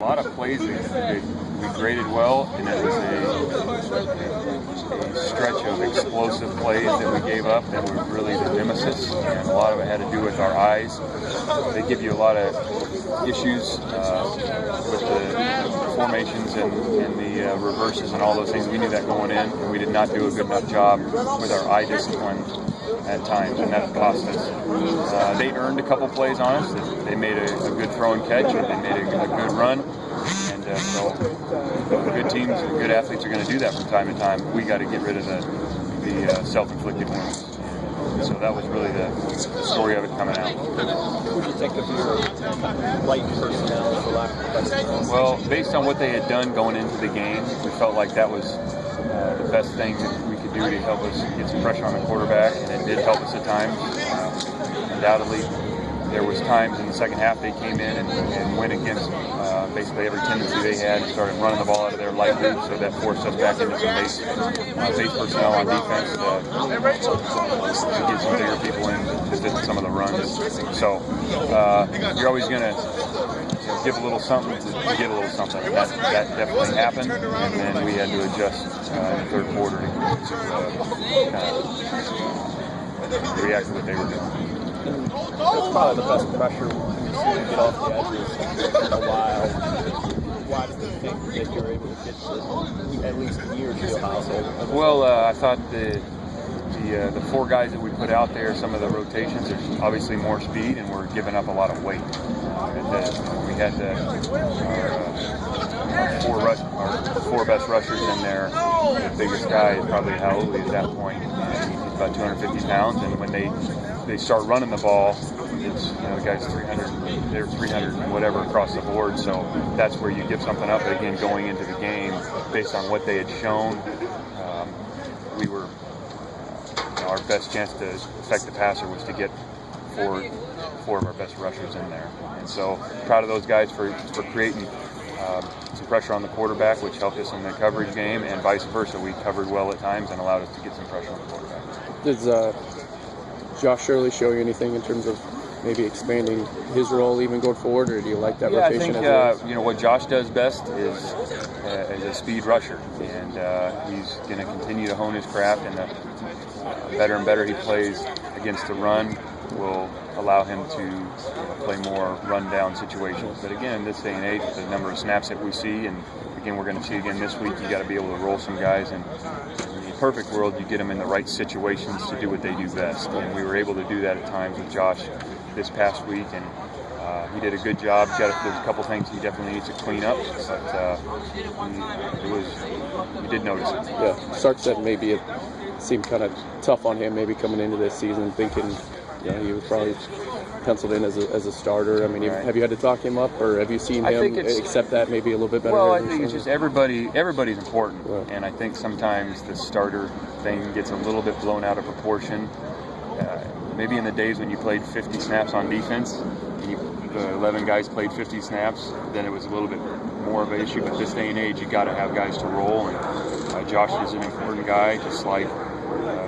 A lot of plays that we graded well, and it was a stretch of explosive plays that we gave up that were really the nemesis, and a lot of it had to do with our eyes. They give you a lot of issues with the formations and the reverses and all those things. We knew that going in, and we did not do a good enough job with our eye discipline at times, and that cost us. They earned a couple plays on us. They made a good throw and catch, and they made a good run. And so good teams and good athletes are going to do that from time to time. We got to get rid of the self-inflicted wounds. So that was really the story of it coming out. What did you think of your light personnel, for lack of a better term? Well, based on what they had done going into the game, we felt like that was the best thing that we could do to help us get some pressure on the quarterback, and it did help us at times. Undoubtedly, there was times in the second half they came in and went against basically every tendency they had and started running the ball out of their light route, so that forced us back into some base personnel on defense to get some bigger people in, just did some of the runs. So you're always going to give a little something to get a little something. That definitely happened, and then we had to adjust in the third quarter to react to what they were doing. That's probably the best pressure we've seen you get off the edges in a while. Why do you think that you're able to get to at least near to your household? Well, I thought the four guys that we put out there, some of the rotations, there's obviously more speed, and we're giving up a lot of weight. We had our four best rushers in there. The biggest guy is probably Huskies at that point. He's about 250 pounds, and when they start running the ball, it's, the guy's 300, they're 300 and whatever across the board, so that's where you give something up. But again, going into the game, based on what they had shown, we were, our best chance to affect the passer was to get four of our best rushers in there. And so proud of those guys for creating some pressure on the quarterback, which helped us in the coverage game, and vice versa. We covered well at times and allowed us to get some pressure on the quarterback. Does Josh Shirley show you anything in terms of maybe expanding his role even going forward, or do you like that rotation? I think what Josh does best is as a speed rusher, and he's going to continue to hone his craft, and the better and better he plays against the run will allow him to play more run-down situations. But again, in this day and age, with the number of snaps that we see, and again, we're going to see again this week, you got to be able to roll some guys, and in the perfect world, you get them in the right situations to do what they do best. And we were able to do that at times with Josh this past week, and he did a good job. There's a couple things he definitely needs to clean up, but you did notice it. Yeah, Sark said maybe it seemed kind of tough on him maybe coming into this season, thinking he was probably penciled in as a starter. I mean, right. Have you had to talk him up, or have you seen him accept that maybe a little bit better? Well, I think it's just everybody's important, right. And I think sometimes the starter thing gets a little bit blown out of proportion. Maybe in the days when you played 50 snaps on defense, and the 11 guys played 50 snaps, then it was a little bit more of an issue. But this day and age, you got to have guys to roll, and Josh is an important guy, just like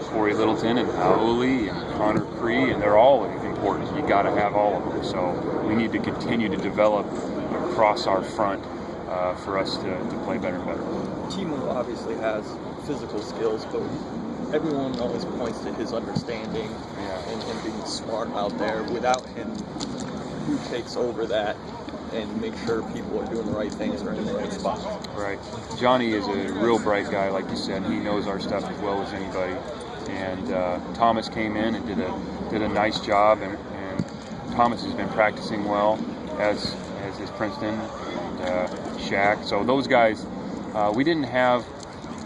Corey Littleton and Auli and Connor Cree, and they're all important. You got to have all of them. So we need to continue to develop across our front for us to play better and better. Timo obviously has physical skills, but everyone always points to his understanding and being smart out there. Without him, who takes over that and make sure people are doing the right things or in the right spots? Right. Johnny is a real bright guy, like you said. He knows our stuff as well as anybody. And Thomas came in and did a nice job, and Thomas has been practicing well, as is Princeton and Shaq. So those guys, we didn't have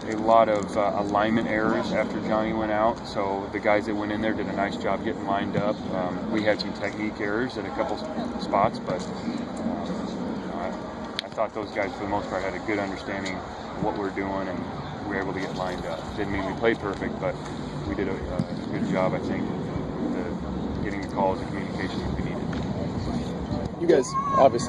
a lot of alignment errors after Johnny went out, so the guys that went in there did a nice job getting lined up. We had some technique errors at a couple spots, but I thought those guys, for the most part, had a good understanding of what we're doing, and we were able to get lined up. Didn't mean we played perfect, but we did a good job, I think, getting the calls and communication that we needed. You guys obviously